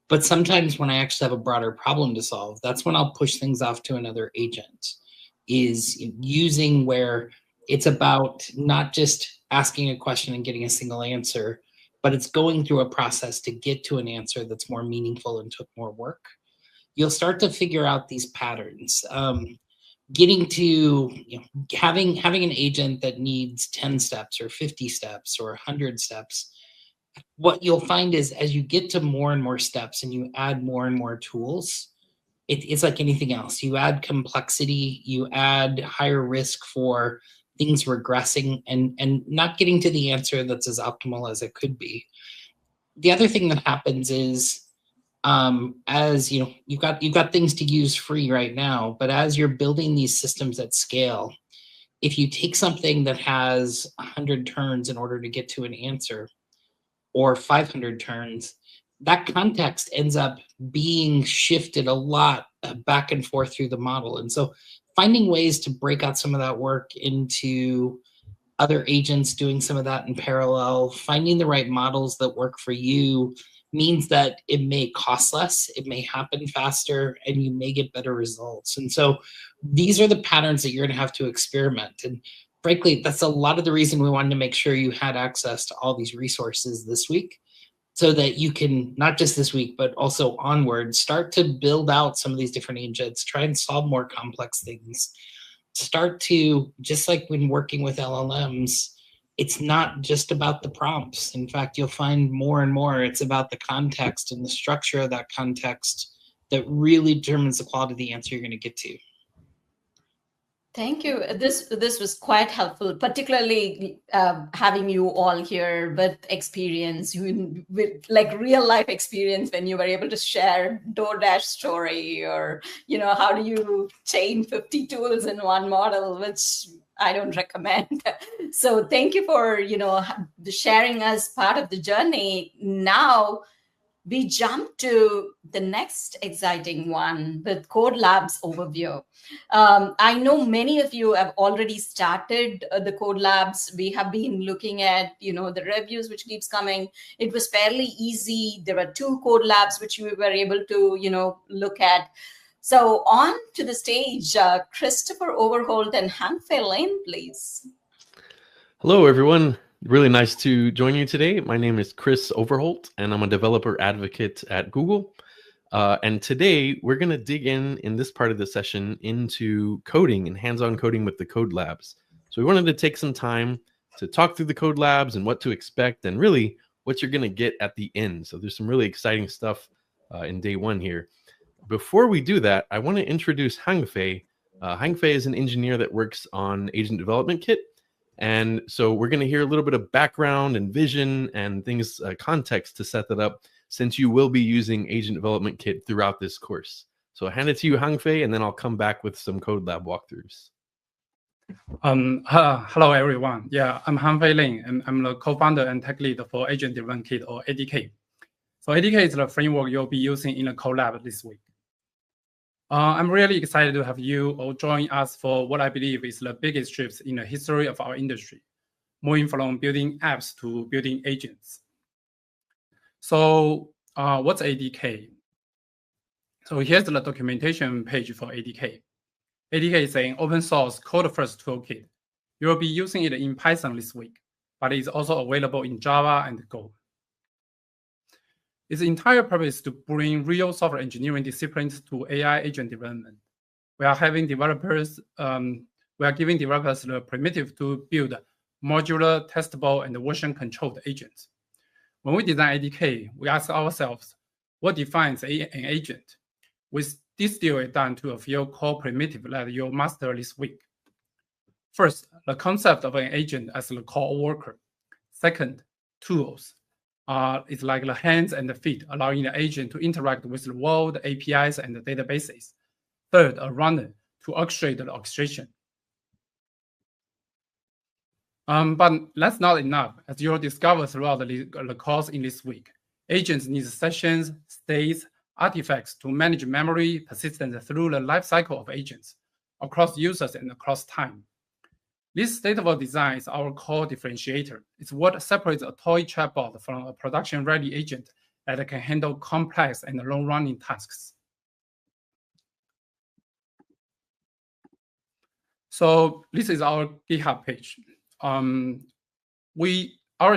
Speaker 3: But sometimes when I actually have a broader problem to solve, that's when I'll push things off to another agent, is using where it's about not just asking a question and getting a single answer, but it's going through a process to get to an answer that's more meaningful and took more work. You'll start to figure out these patterns. Getting to having an agent that needs 10 steps or 50 steps or 100 steps, what you'll find is as you get to more and more steps and you add more and more tools, it's like anything else. You add complexity, you add higher risk for things regressing and not getting to the answer that's as optimal as it could be. The other thing that happens is as you've got things to use free right now, but as you're building these systems at scale, if you take something that has 100 turns in order to get to an answer or 500 turns, that context ends up being shifted a lot back and forth through the model. And so finding ways to break out some of that work into other agents doing some of that in parallel, finding the right models that work for you means that it may cost less, it may happen faster, and you may get better results. And so these are the patterns that you're going to have to experiment. And frankly, that's a lot of the reason we wanted to make sure you had access to all these resources this week, so that you can, not just this week, but also onward, start to build out some of these different agents, try and solve more complex things. Start to, just like when working with LLMs, it's not just about the prompts. In fact, you'll find more and more it's about the context and the structure of that context that really determines the quality of the answer you're going to get to.
Speaker 1: Thank you. This was quite helpful, particularly having you all here with experience, with like real life experience, when you were able to share DoorDash story, or how do you chain 50 tools in one model, which I don't recommend. So thank you for sharing us part of the journey. Now we jump to the next exciting one with Code Labs overview. I know many of you have already started the Code Labs. We have been looking at, the reviews which keeps coming. It was fairly easy. There were 2 Code Labs which we were able to, look at. So on to the stage, Christopher Overholt and Hangfei Lin, please.
Speaker 7: Hello, everyone. Really nice to join you today. My name is Chris Overholt, and I'm a developer advocate at Google. And today, we're going to dig in this part of the session into coding and hands-on coding with the Code Labs. So we wanted to take some time to talk through the Code Labs and what to expect, and really what you're going to get at the end. So there's some really exciting stuff in day 1 here. Before we do that, I want to introduce Hangfei, Hangfei is an engineer that works on Agent Development Kit. And so we're going to hear a little bit of background and vision and things, context to set that up, since you will be using Agent Development Kit throughout this course. So I hand it to you, Hangfei, and then I'll come back with some code lab walkthroughs.
Speaker 8: Hello, everyone. Yeah, I'm Hangfei Lin, and I'm the co-founder and tech lead for Agent Development Kit, or ADK. So ADK is the framework you'll be using in the code lab this week. I'm really excited to have you all join us for what I believe is the biggest shift in the history of our industry, moving from building apps to building agents. So what's ADK? So here's the documentation page for ADK. ADK is an open source code-first toolkit. You will be using it in Python this week, but it's also available in Java and Go. Its entire purpose is to bring real software engineering disciplines to AI agent development. We are giving developers the primitive to build modular, testable, and version-controlled agents. When we design ADK, we ask ourselves, what defines an agent? We distill it down to a few core primitives that you'll master this week. First, the concept of an agent as a core worker. Second, tools. It's like the hands and the feet, allowing the agent to interact with the world, APIs, and the databases. Third, a runner to orchestrate the orchestration. But that's not enough, as you'll discover throughout the course in this week. Agents need sessions, states, artifacts to manage memory persistence through the lifecycle of agents, across users and across time. This state-of-the-art design is our core differentiator. It's what separates a toy chatbot from a production-ready agent that can handle complex and long-running tasks. So this is our GitHub page. Our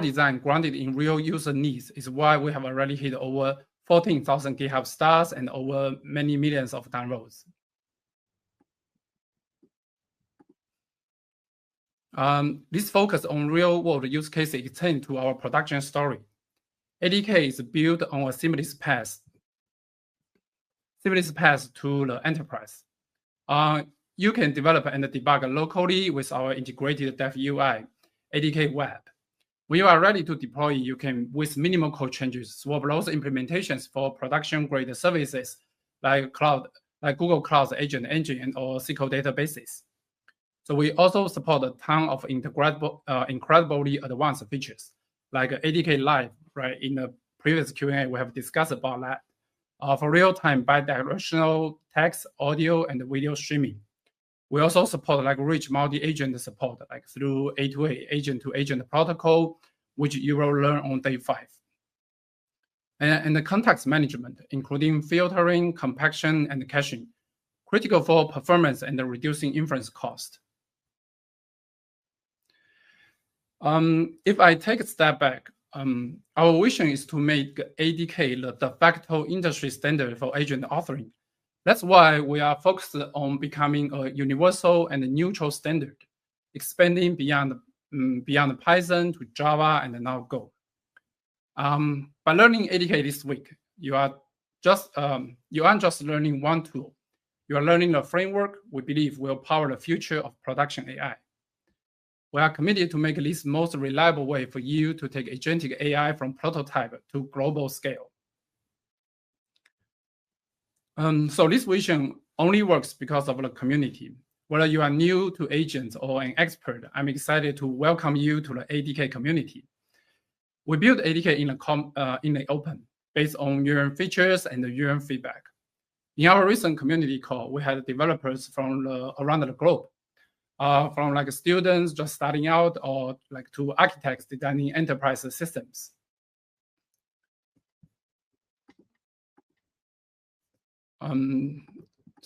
Speaker 8: design, grounded in real user needs, is why we have already hit over 14,000 GitHub stars and over many millions of downloads. This focus on real-world use cases extends to our production story. ADK is built on a seamless path to the enterprise. You can develop and debug locally with our integrated Dev UI, ADK Web. When you are ready to deploy, you can, with minimal code changes, swap those implementations for production-grade services like Google Cloud Agent Engine or SQL databases. So we also support a ton of incredibly advanced features like ADK Live, right? In the previous Q&A, we have discussed about that for real-time bidirectional text, audio, and video streaming. We also support like rich multi-agent support, like through A2A, agent-to-agent protocol, which you will learn on day 5. And the context management, including filtering, compaction, and caching, critical for performance and reducing inference cost. If I take a step back, our vision is to make ADK the de facto industry standard for agent authoring. That's why we are focused on becoming a universal and neutral standard, expanding beyond Python to Java and now Go. By learning ADK this week, you aren't just learning one tool. You are learning a framework we believe will power the future of production AI. We are committed to make this most reliable way for you to take agentic AI from prototype to global scale. So this vision only works because of the community. Whether you are new to agents or an expert, I'm excited to welcome you to the ADK community. We built ADK in the open, based on your features and your feedback. In our recent community call, we had developers from around the globe, from like students just starting out or like to architects designing enterprise systems.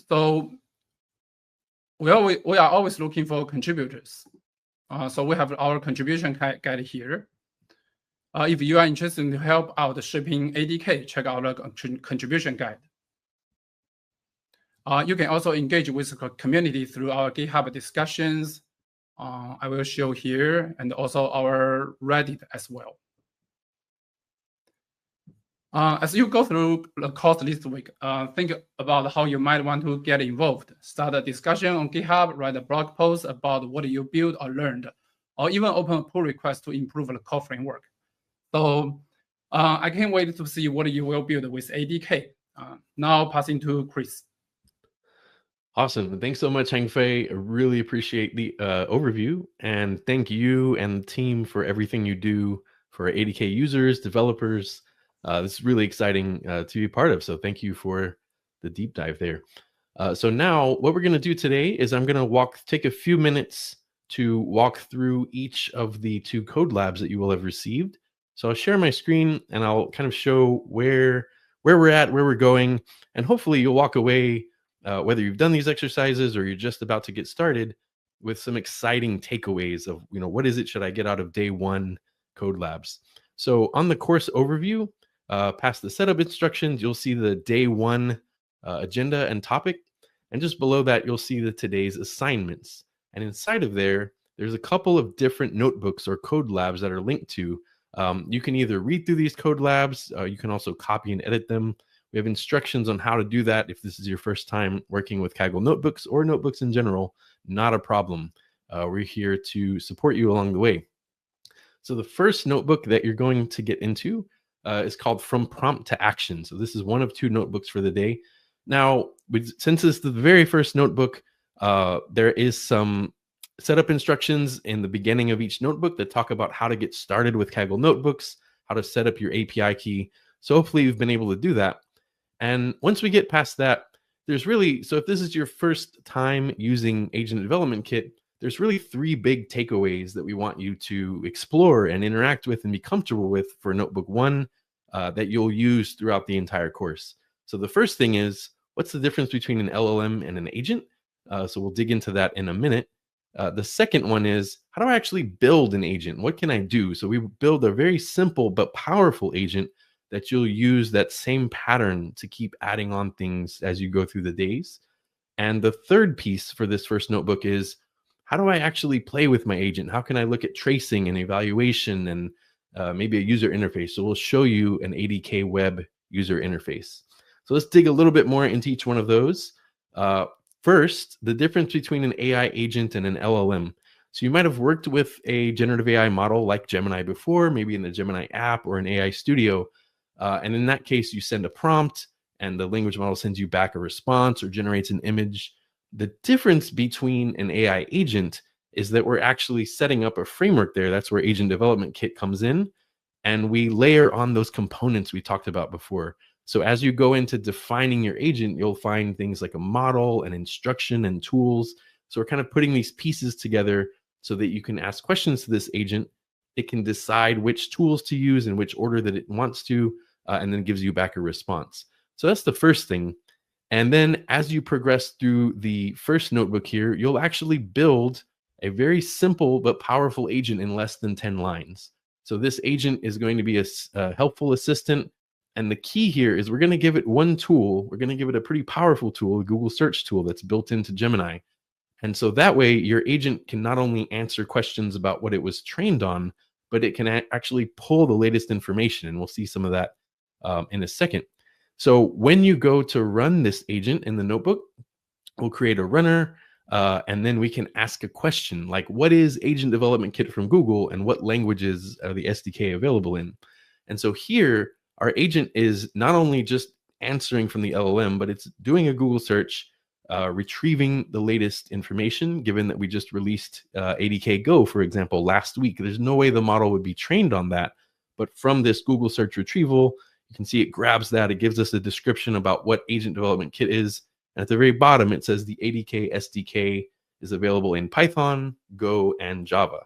Speaker 8: So we are always looking for contributors. So we have our contribution guide here. If you are interested in help out shipping ADK, check out the contribution guide. You can also engage with the community through our GitHub discussions. I will show here, and also our Reddit as well. As you go through the course this week, think about how you might want to get involved. Start a discussion on GitHub, write a blog post about what you built or learned, or even open a pull request to improve the core framework. So I can't wait to see what you will build with ADK. Now passing to Chris.
Speaker 7: Awesome. Thanks so much, Hangfei. I really appreciate the overview. And thank you and the team for everything you do for ADK users, developers. This is really exciting to be part of. So thank you for the deep dive there. So now what we're going to do today is I'm going to take a few minutes to walk through each of the 2 code labs that you will have received. So I'll share my screen and I'll kind of show where we're at, where we're going, and hopefully you'll walk away, whether you've done these exercises or you're just about to get started, with some exciting takeaways of, what is it should I get out of day 1 code labs. So on the course overview, past the setup instructions, you'll see the day 1 agenda and topic. And just below that, you'll see the today's assignments. And inside of there's a couple of different notebooks or code labs that are linked to. You can either read through these code labs, you can also copy and edit them. We have instructions on how to do that if this is your first time working with Kaggle notebooks or notebooks in general. Not a problem. We're here to support you along the way. So the first notebook that you're going to get into is called From Prompt to Action. So this is one of 2 notebooks for the day. Now, since it's the very first notebook, there is some setup instructions in the beginning of each notebook that talk about how to get started with Kaggle notebooks, how to set up your API key. So hopefully you've been able to do that. And once we get past that, so if this is your first time using Agent Development Kit, there's really 3 big takeaways that we want you to explore and interact with and be comfortable with for Notebook 1 that you'll use throughout the entire course. So the first thing is, what's the difference between an LLM and an agent? So we'll dig into that in a minute. The second one is, how do I actually build an agent? What can I do? So we build a very simple but powerful agent that you'll use that same pattern to keep adding on things as you go through the days. And the third piece for this first notebook is, how do I actually play with my agent? How can I look at tracing and evaluation and maybe a user interface? So we'll show you an ADK web user interface. So let's dig a little bit more into each one of those. First, the difference between an AI agent and an LLM. So you might have worked with a generative AI model like Gemini before, maybe in the Gemini app or an AI Studio. And in that case, you send a prompt and the language model sends you back a response or generates an image. The difference between an AI agent is that we're actually setting up a framework there. That's where Agent Development Kit comes in. And we layer on those components we talked about before. So as you go into defining your agent, you'll find things like a model, an instruction, and tools. So we're kind of putting these pieces together so that you can ask questions to this agent. It can decide which tools to use in which order that it wants to, and then gives you back a response. So that's the first thing. And then as you progress through the first notebook here, you'll actually build a very simple but powerful agent in less than 10 lines. So this agent is going to be a helpful assistant. And the key here is we're going to give it one tool. We're going to give it a pretty powerful tool, a Google search tool that's built into Gemini. And so that way your agent can not only answer questions about what it was trained on, but it can actually pull the latest information. And we'll see some of that in a second. So when you go to run this agent in the notebook, we'll create a runner, and then we can ask a question like, what is Agent Development Kit from Google and what languages are the SDK available in? And so here, our agent is not only just answering from the LLM, but it's doing a Google search, retrieving the latest information, given that we just released ADK Go, for example, last week. There's no way the model would be trained on that. But from this Google search retrieval, you can see it grabs that. It gives us a description about what Agent Development Kit is. And at the very bottom, it says the ADK SDK is available in Python, Go, and Java.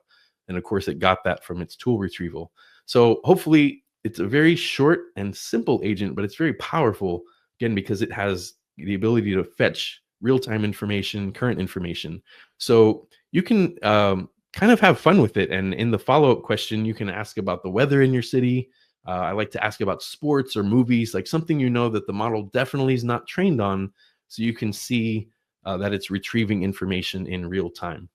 Speaker 7: And of course, it got that from its tool retrieval. So hopefully, it's a very short and simple agent, but it's very powerful, again, because it has the ability to fetch real-time information, current information. So you can kind of have fun with it. And in the follow-up question, you can ask about the weather in your city. I like to ask about sports or movies, like something you know that the model definitely is not trained on, so you can see that it's retrieving information in real time.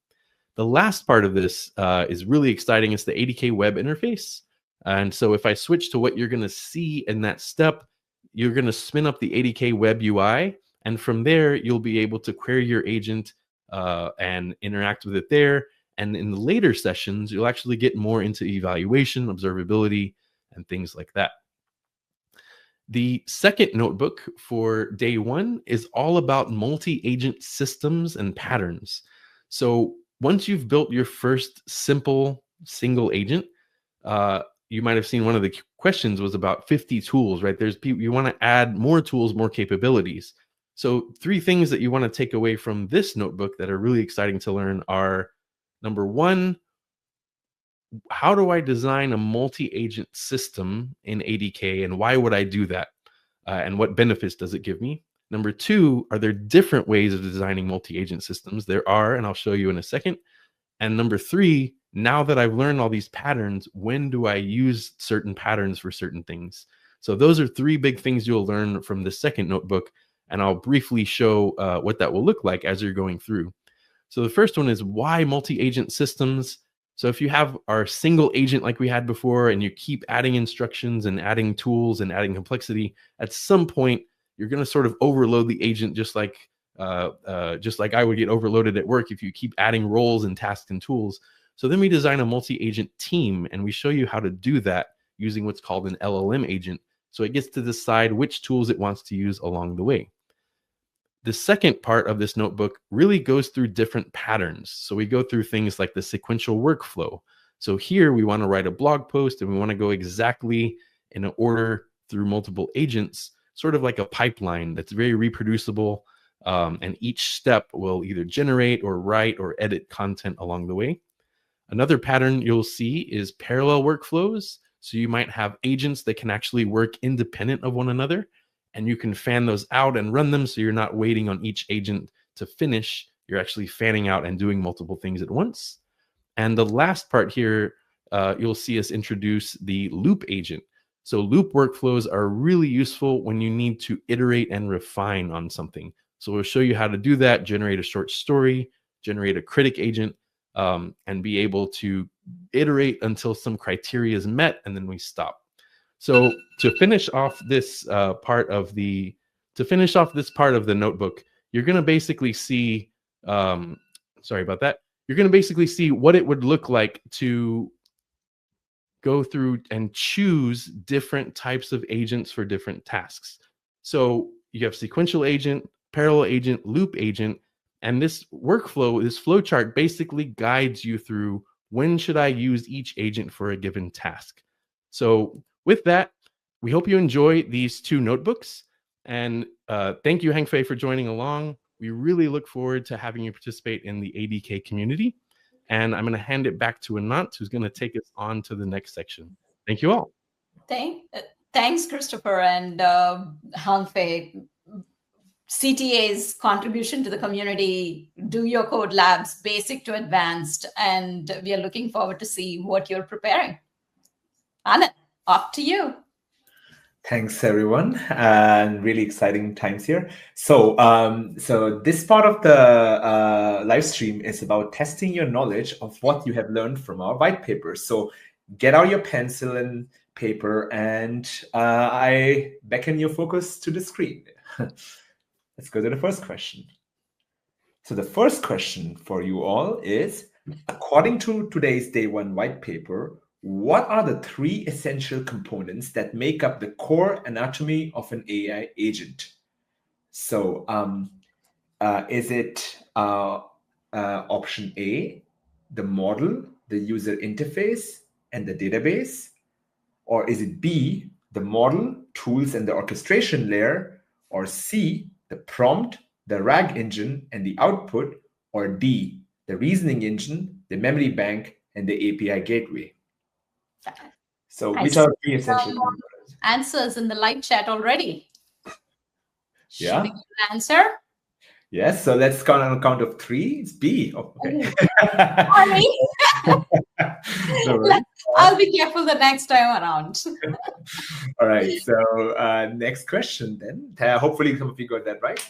Speaker 7: The last part of this is really exciting. It's the ADK web interface. And so if I switch to what you're going to see in that step, you're going to spin up the ADK web UI. And from there, you'll be able to query your agent and interact with it there. And in the later sessions, you'll actually get more into evaluation, observability, and things like that. The second notebook for day one is all about multi-agent systems and patterns. So once you've built your first simple single agent, you might have seen one of the questions was about 50 tools, right? There's people, you want to add more tools, more capabilities. So 3 things that you want to take away from this notebook that are really exciting to learn are, number 1, how do I design a multi-agent system in ADK, and why would I do that? And what benefits does it give me? Number 2, are there different ways of designing multi-agent systems? There are, and I'll show you in a second. And number 3, now that I've learned all these patterns, when do I use certain patterns for certain things? So those are 3 big things you'll learn from the second notebook, and I'll briefly show what that will look like as you're going through. So the first one is why multi-agent systems? So if you have our single agent like we had before, and you keep adding instructions and adding tools and adding complexity, at some point you're going to sort of overload the agent, just like I would get overloaded at work if you keep adding roles and tasks and tools. So then we design a multi-agent team, and we show you how to do that using what's called an LLM agent. So it gets to decide which tools it wants to use along the way. The second part of this notebook really goes through different patterns. So we go through things like the sequential workflow. So here we want to write a blog post, and we want to go exactly in an order through multiple agents, sort of like a pipeline that's very reproducible. And each step will either generate or write or edit content along the way. Another pattern you'll see is parallel workflows. So you might have agents that can actually work independent of one another, and you can fan those out and run them, so you're not waiting on each agent to finish. You're actually fanning out and doing multiple things at once. And the last part here, you'll see us introduce the loop agent. So loop workflows are really useful when you need to iterate and refine on something. So we'll show you how to do that, generate a short story, generate a critic agent, and be able to iterate until some criteria is met, and then we stop. So to finish off this part of the notebook, you're going to basically see, sorry about that. You're going to basically see what it would look like to go through and choose different types of agents for different tasks. So you have sequential agent, parallel agent, loop agent, and this workflow, this flowchart basically guides you through when should I use each agent for a given task. So with that, we hope you enjoy these 2 notebooks, and thank you, Hangfei, for joining along. We really look forward to having you participate in the ADK community, and I'm going to hand it back to Anant, who's going to take us on to the next section. Thank you all.
Speaker 1: Thanks, Christopher and Hangfei. CTA's contribution to the community, Do Your Code Labs, basic to advanced, and we are looking forward to see what you're preparing. Anand, up to you.
Speaker 2: Thanks, everyone, and really exciting times here. So, so this part of the live stream is about testing your knowledge of what you have learned from our white paper. So, get out your pencil and paper, and I beckon your focus to the screen. Let's go to the first question. So the first question for you all is, according to today's day 1 white paper, what are the 3 essential components that make up the core anatomy of an AI agent? So is it option A, the model, the user interface, and the database? Or is it B, the model, tools, and the orchestration layer? Or C, the prompt, the RAG engine, and the output? Or D, the reasoning engine, the memory bank, and the API gateway? So which are 3 essential components?
Speaker 1: Answers in the live chat already.
Speaker 2: Yeah.
Speaker 1: Should we give an answer?
Speaker 2: Yes, so let's count on a count of 3. It's B. Oh, okay.
Speaker 1: Sorry. I'll be careful the next time around.
Speaker 2: All right, so next question then. Hopefully some of you got that right.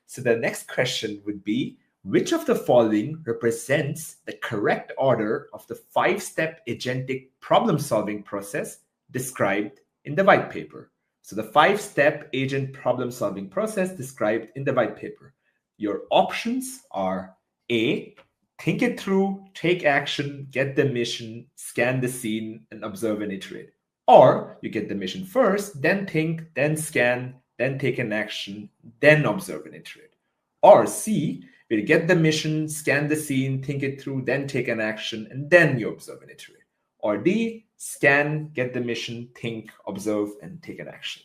Speaker 2: So the next question would be, which of the following represents the correct order of the 5-step agentic problem-solving process described in the white paper? So the 5-step agent problem-solving process described in the white paper. Your options are A, think it through, take action, get the mission, scan the scene, and observe and iterate. Or you get the mission first, then think, then scan, then take an action, then observe and iterate. Or C, where you get the mission, scan the scene, think it through, then take an action, and then you observe and iterate. Or D, scan, get the mission, think, observe, and take an action.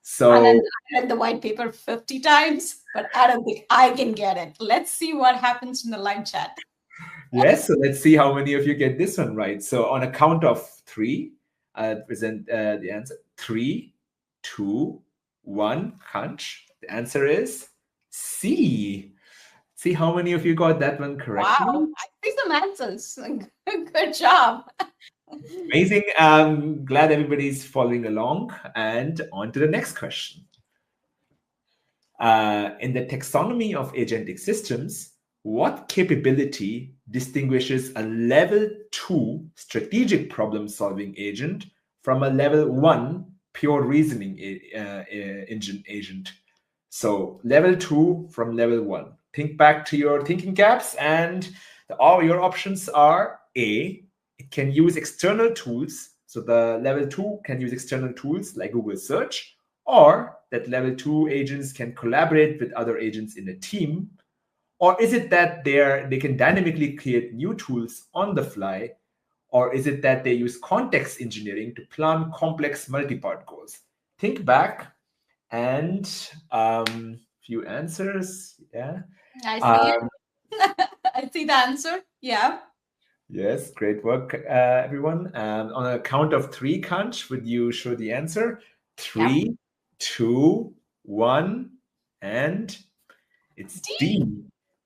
Speaker 2: So
Speaker 1: And then I read the white paper 50 times, but I don't think I can get it. Let's see what happens in the live chat.
Speaker 2: yes, so let's see how many of you get this one right. So on a count of 3, I'll present the answer. 3, 2, 1, Kanch. The answer is C. See how many of you got that one correctly?
Speaker 1: Wow, I see some answers. Good job.
Speaker 2: Amazing. Glad everybody's following along. And on to the next question. In the taxonomy of agentic systems, what capability distinguishes a level 2 strategic problem-solving agent from a level 1 pure reasoning engine agent? So level 2 from level 1. Think back to your thinking caps, and all your options are A, it can use external tools. So the level 2 can use external tools like Google Search, or that level 2 agents can collaborate with other agents in a team. Or is it that they can dynamically create new tools on the fly? Or is it that they use context engineering to plan complex multi-part goals? Think back, and few answers. Yeah.
Speaker 1: I see it. I see the answer. Yeah.
Speaker 2: Yes, great work, everyone. On a count of 3, Kanch, would you show the answer? 3, 2, 1, and it's D.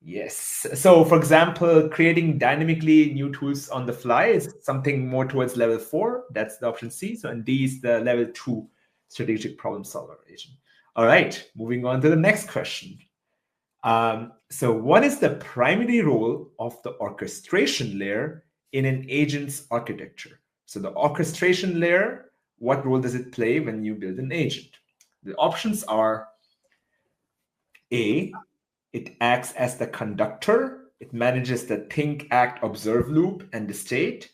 Speaker 2: Yes. So, for example, creating dynamically new tools on the fly is something more towards level 4. That's the option C. So, and D is the level 2 strategic problem solver agent. All right, moving on to the next question. So what is the primary role of the orchestration layer in an agent's architecture? So the orchestration layer, what role does it play when you build an agent? The options are A, it acts as the conductor. It manages the think, act, observe loop and the state.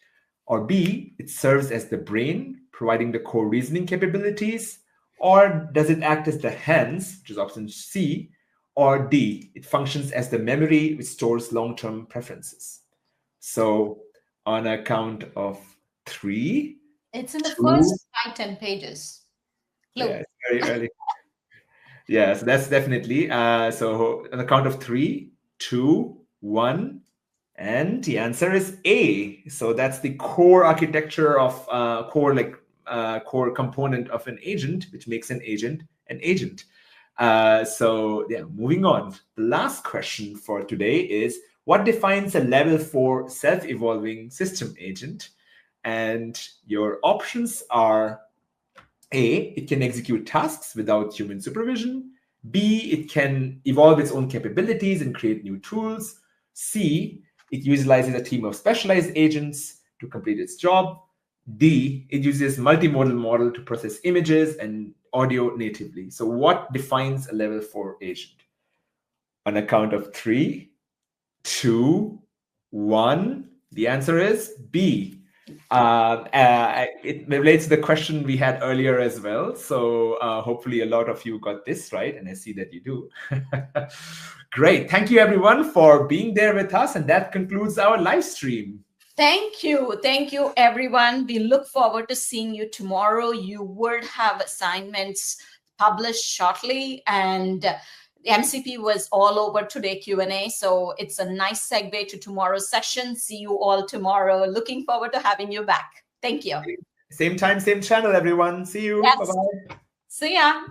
Speaker 2: Or B, it serves as the brain, providing the core reasoning capabilities. Or does it act as the hands, which is option C? Or D, it functions as the memory which stores long-term preferences. So on a count of 3.
Speaker 1: It's in the first 5-10 pages. Look.
Speaker 2: Yeah, it's very early. Yeah, so that's definitely. So on the count of 3, 2, 1, and the answer is A. So that's the core architecture of core component of an agent, which makes an agent an agent. So yeah, moving on. The last question for today is, what defines a level 4 self-evolving system agent? And your options are A, it can execute tasks without human supervision. B, it can evolve its own capabilities and create new tools. C, it utilizes a team of specialized agents to complete its job. D, it uses multimodal model to process images and audio natively. So what defines a level 4 agent? On a count of 3, 2, 1, the answer is B. It relates to the question we had earlier as well. So hopefully a lot of you got this right, and I see that you do. Great. Thank you, everyone, for being there with us. And that concludes our live stream.
Speaker 1: Thank you. Thank you, everyone. We look forward to seeing you tomorrow. You would have assignments published shortly, and the MCP was all over today Q&A. So it's a nice segue to tomorrow's session. See you all tomorrow. Looking forward to having you back. Thank you.
Speaker 2: Same time, same channel, everyone. See you.
Speaker 1: Yes.
Speaker 2: Bye-bye.
Speaker 1: See ya.